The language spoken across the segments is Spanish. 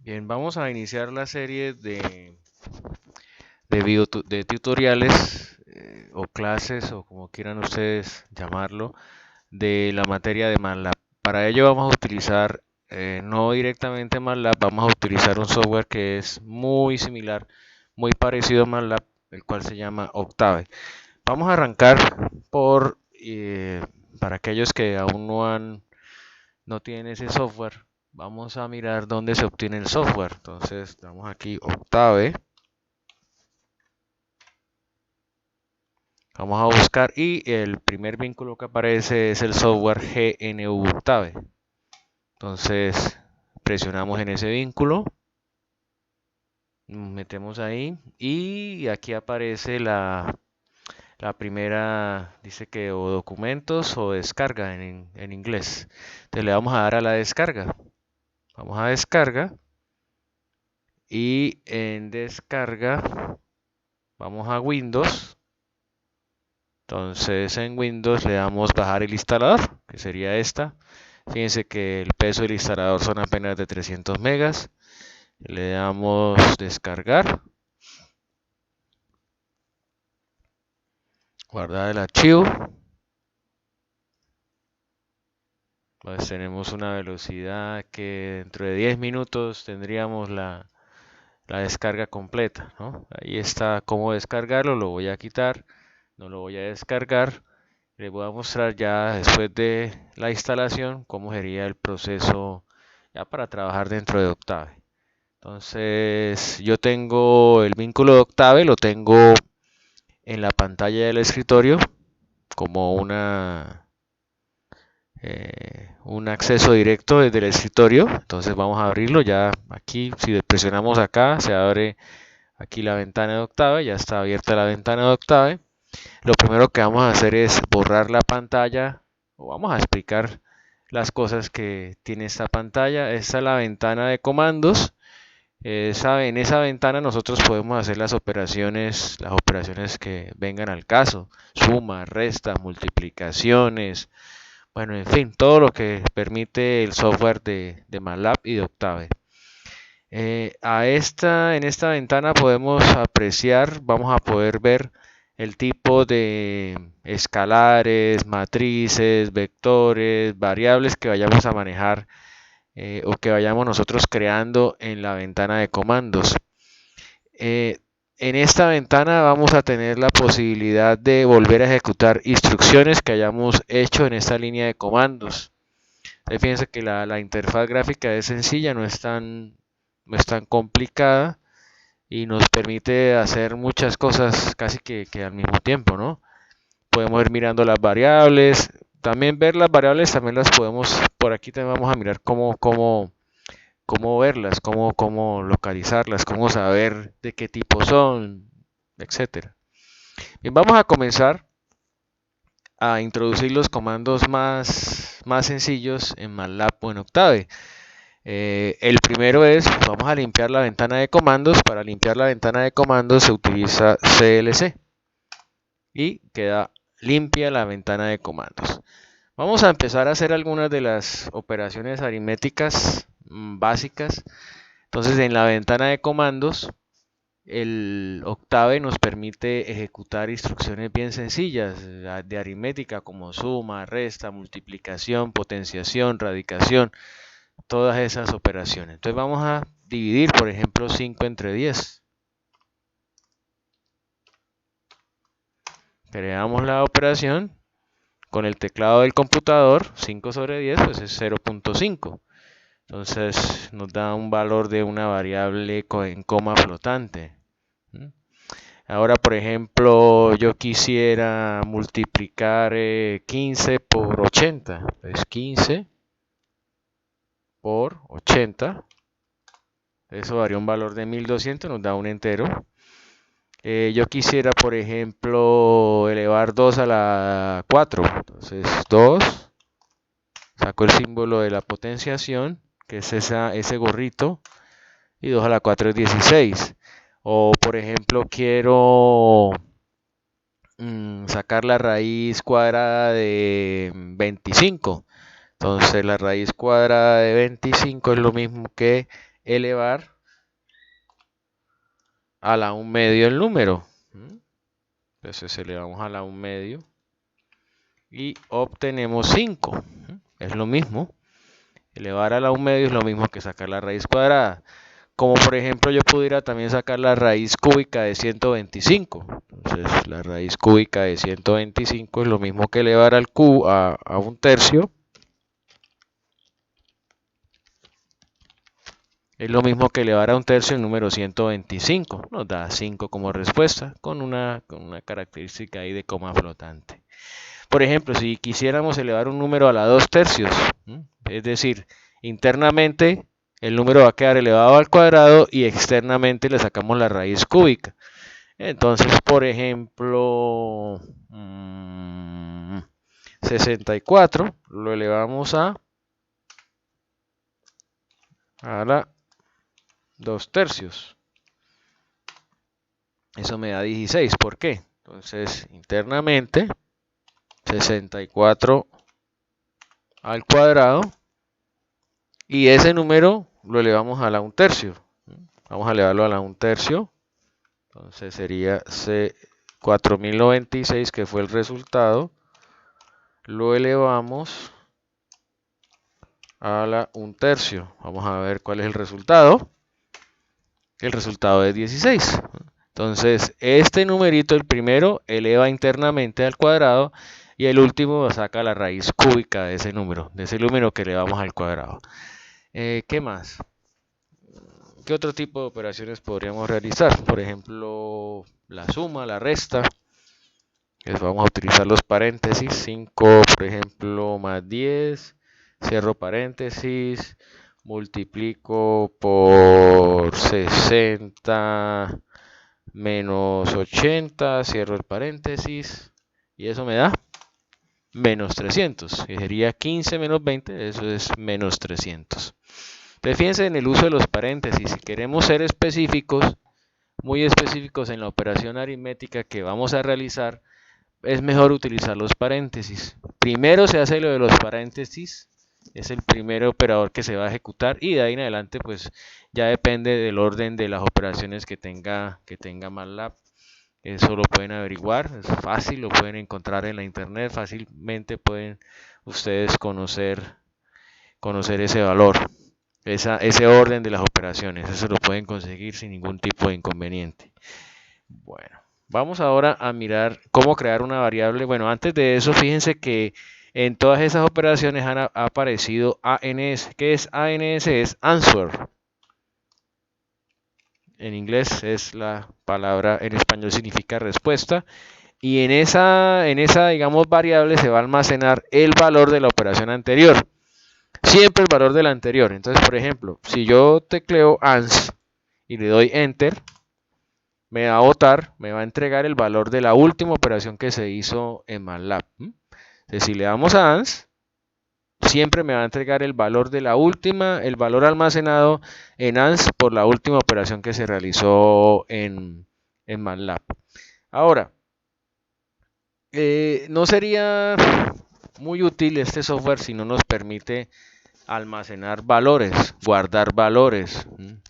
Bien, vamos a iniciar la serie de tutoriales o clases o como quieran ustedes llamarlo de la materia de MATLAB. Para ello vamos a utilizar no directamente MATLAB, vamos a utilizar un software que es muy similar, muy parecido a MATLAB, el cual se llama Octave. Vamos a arrancar por, para aquellos que aún no tienen ese software, vamos a mirar dónde se obtiene el software. Entonces, damos aquí Octave, vamos a buscar y el primer vínculo que aparece es el software GNU Octave. Entonces, presionamos en ese vínculo, metemos ahí y aquí aparece la primera, dice que o documentos o descarga en inglés. Entonces le vamos a dar a la descarga. Vamos a descarga y en descarga vamos a Windows. Entonces en Windows le damos bajar el instalador, que sería esta. Fíjense que el peso del instalador son apenas de 300 megas. Le damos descargar, guardar el archivo. Pues tenemos una velocidad que dentro de 10 minutos tendríamos la descarga completa, ¿no? Ahí está cómo descargarlo, lo voy a quitar, no lo voy a descargar. Les voy a mostrar ya después de la instalación cómo sería el proceso ya para trabajar dentro de Octave. Entonces yo tengo el vínculo de Octave, lo tengo en la pantalla del escritorio como un acceso directo desde el escritorio. Entonces vamos a abrirlo ya aquí, si presionamos acá se abre aquí la ventana de Octave, ya está abierta la ventana de Octave. Lo primero que vamos a hacer es borrar la pantalla o vamos a explicar las cosas que tiene esta pantalla. Esta es la ventana de comandos. En esa ventana nosotros podemos hacer las operaciones que vengan al caso, suma, resta, multiplicaciones, bueno, en fin, todo lo que permite el software de MATLAB y de Octave. En esta ventana podemos apreciar, vamos a poder ver el tipo de escalares, matrices, vectores, variables que vayamos a manejar o que vayamos nosotros creando en la ventana de comandos. Eh, en esta ventana vamos a tener la posibilidad de volver a ejecutar instrucciones que hayamos hecho en esta línea de comandos. Fíjense que la interfaz gráfica es sencilla, no es tan complicada y nos permite hacer muchas cosas casi que al mismo tiempo, ¿no? Podemos ir mirando las variables, también ver las variables, también las podemos, por aquí también vamos a mirar cómo verlas, cómo localizarlas, cómo saber de qué tipo son, etcétera. Bien, vamos a comenzar a introducir los comandos más sencillos en MATLAB o en Octave. El primero es, vamos a limpiar la ventana de comandos. Para limpiar la ventana de comandos se utiliza CLC y queda limpia la ventana de comandos. Vamos a empezar a hacer algunas de las operaciones aritméticas básicas. Entonces en la ventana de comandos el Octave nos permite ejecutar instrucciones bien sencillas de aritmética como suma, resta, multiplicación, potenciación, radicación, todas esas operaciones. Entonces vamos a dividir, por ejemplo, 5 entre 10. Creamos la operación con el teclado del computador, 5 sobre 10 pues es 0.5. Entonces nos da un valor de una variable en coma flotante. Ahora, por ejemplo, yo quisiera multiplicar 15 por 80. Pues 15 por 80. Eso daría un valor de 1200, nos da un entero. Yo quisiera, por ejemplo, elevar 2 a la 4. Entonces, 2. Saco el símbolo de la potenciación, que es ese gorrito. Y 2 a la 4 es 16. O, por ejemplo, quiero sacar la raíz cuadrada de 25. Entonces la raíz cuadrada de 25 es lo mismo que elevar a la 1/2 el número. Entonces elevamos a la 1/2 y obtenemos 5. Es lo mismo. Elevar a la 1/2 es lo mismo que sacar la raíz cuadrada. Como por ejemplo yo pudiera también sacar la raíz cúbica de 125. Entonces la raíz cúbica de 125 es lo mismo que elevar al cubo a 1/3. Es lo mismo que elevar a 1/3 el número 125. Nos da 5 como respuesta con una característica ahí de coma flotante. Por ejemplo, si quisiéramos elevar un número a la 2/3, es decir, internamente el número va a quedar elevado al cuadrado y externamente le sacamos la raíz cúbica. Entonces, por ejemplo, 64 lo elevamos a la 2/3. Eso me da 16. ¿Por qué? Entonces, internamente, 64 al cuadrado. Y ese número lo elevamos a la 1/3. Vamos a elevarlo a la 1/3. Entonces sería 4096, que fue el resultado. Lo elevamos a la 1/3. Vamos a ver cuál es el resultado. El resultado es 16. Entonces, este numerito, el primero, eleva internamente al cuadrado y el último saca la raíz cúbica de ese número que elevamos al cuadrado. ¿Qué más? ¿Qué otro tipo de operaciones podríamos realizar? Por ejemplo, la suma, la resta. Vamos a utilizar los paréntesis. 5, por ejemplo, más 10. Cierro paréntesis. Multiplico por 60 menos 80. Cierro el paréntesis. Y eso me da menos 300. Que sería 15 menos 20. Eso es menos 300. Entonces, fíjense en el uso de los paréntesis. Si queremos ser específicos, muy específicos en la operación aritmética que vamos a realizar, es mejor utilizar los paréntesis. Primero se hace lo de los paréntesis, es el primer operador que se va a ejecutar y de ahí en adelante pues ya depende del orden de las operaciones que tenga MATLAB. Eso lo pueden averiguar, es fácil, lo pueden encontrar en la internet, fácilmente pueden ustedes conocer ese valor. Ese orden de las operaciones, eso lo pueden conseguir sin ningún tipo de inconveniente. Bueno, vamos ahora a mirar cómo crear una variable. Bueno, antes de eso, fíjense que en todas esas operaciones ha aparecido ANS. ¿Qué es ANS? Es answer. En inglés es la palabra, en español significa respuesta. Y en esa, digamos, variable se va a almacenar el valor de la operación anterior. Siempre el valor de la anterior. Entonces, por ejemplo, si yo tecleo ANS y le doy Enter, me va a botar, me va a entregar el valor de la última operación que se hizo en MATLAB. Entonces, si le damos a ANS, siempre me va a entregar el valor de la última, el valor almacenado en ANS por la última operación que se realizó en MATLAB. Ahora, no sería muy útil este software si no nos permite almacenar valores, guardar valores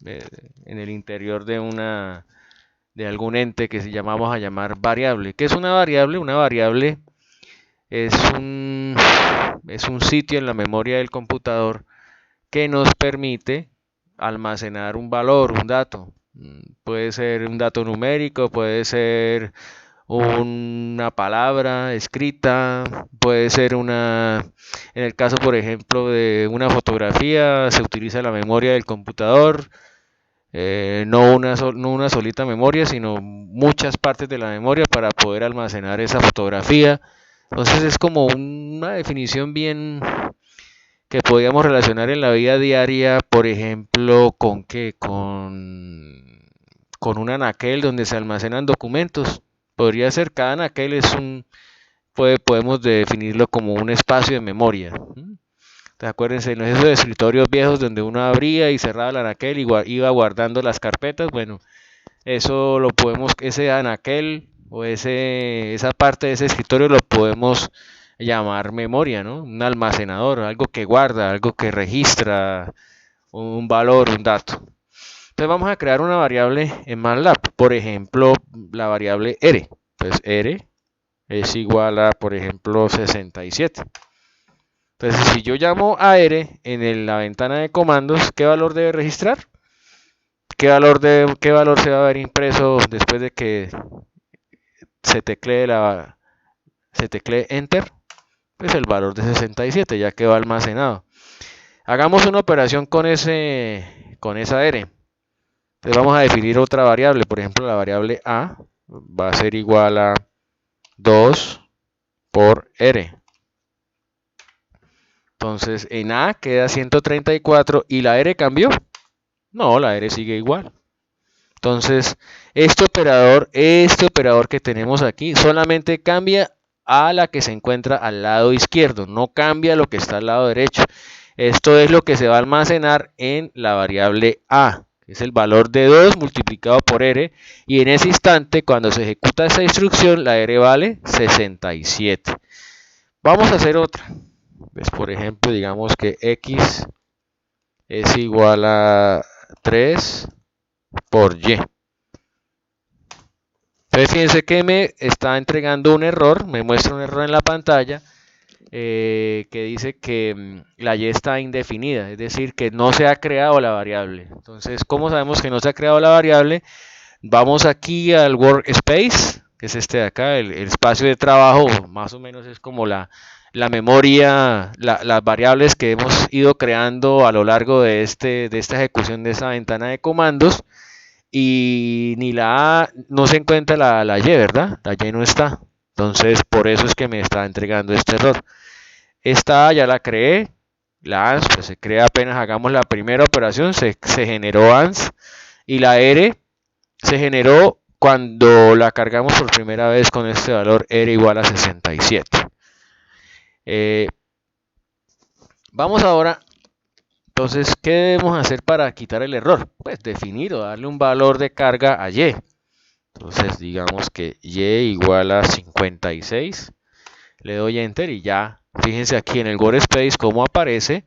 en el interior de algún ente que vamos a llamar variable. ¿Qué es una variable? Una variable es un sitio en la memoria del computador que nos permite almacenar un valor, un dato. Puede ser un dato numérico, puede ser una palabra escrita, puede ser en el caso por ejemplo de una fotografía, se utiliza la memoria del computador, no una solita memoria, sino muchas partes de la memoria para poder almacenar esa fotografía. Entonces es como una definición bien que podríamos relacionar en la vida diaria, por ejemplo, ¿con qué? Con un anaquel donde se almacenan documentos. Podría ser, cada anaquel podemos definirlo como un espacio de memoria. Entonces, acuérdense, en esos escritorios viejos donde uno abría y cerraba el anaquel y iba guardando las carpetas, bueno, eso lo podemos, ese anaquel o esa parte de ese escritorio lo podemos llamar memoria, ¿no? Un almacenador, algo que guarda, algo que registra, un valor, un dato. Entonces vamos a crear una variable en MATLAB, por ejemplo, la variable R. Entonces R es igual a, por ejemplo, 67. Entonces si yo llamo a R en la ventana de comandos, ¿qué valor debe registrar? ¿Qué valor se va a ver impreso después de que se teclee Enter? Pues el valor de 67 ya quedó almacenado. Hagamos una operación con esa R. Entonces vamos a definir otra variable, por ejemplo la variable A va a ser igual a 2 por R. Entonces en A queda 134 y la R cambió. No, la R sigue igual. Entonces este operador que tenemos aquí solamente cambia a la que se encuentra al lado izquierdo, no cambia lo que está al lado derecho. Esto es lo que se va a almacenar en la variable A, que es el valor de 2 multiplicado por R, y en ese instante, cuando se ejecuta esa instrucción, la R vale 67. Vamos a hacer otra. Pues, por ejemplo, digamos que X es igual a 3 por Y. Entonces, fíjense que me está entregando un error, me muestra un error en la pantalla, que dice que la y está indefinida, es decir, que no se ha creado la variable. Entonces, ¿cómo sabemos que no se ha creado la variable? Vamos aquí al workspace, que es este de acá, el espacio de trabajo, más o menos es como la memoria, las variables que hemos ido creando a lo largo de esta ejecución de esta ventana de comandos. Y ni la A, no se encuentra la Y, ¿verdad? La Y no está. Entonces, por eso es que me está entregando este error. Esta A ya la creé, la ANS pues se crea apenas hagamos la primera operación, se generó ANS, y la R se generó cuando la cargamos por primera vez con este valor R igual a 67. Vamos ahora, entonces, ¿qué debemos hacer para quitar el error? Pues definir o darle un valor de carga a Y. Entonces, digamos que Y igual a 56. Le doy Enter y ya, fíjense aquí en el workspace cómo aparece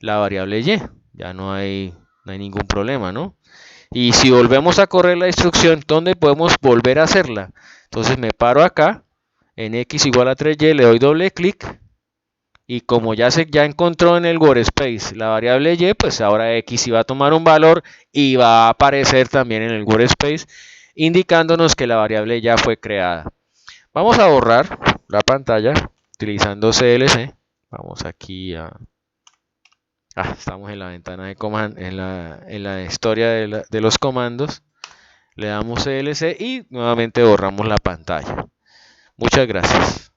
la variable Y. Ya no hay ningún problema, ¿no? Y si volvemos a correr la instrucción, ¿dónde podemos volver a hacerla? Entonces me paro acá, en X igual a 3Y, le doy doble clic. Y como ya encontró en el workspace la variable Y, pues ahora X iba a tomar un valor y va a aparecer también en el workspace, indicándonos que la variable ya fue creada. Vamos a borrar la pantalla utilizando CLC. Vamos aquí a... estamos en la ventana de comandos, en la historia de los comandos. Le damos CLC y nuevamente borramos la pantalla. Muchas gracias.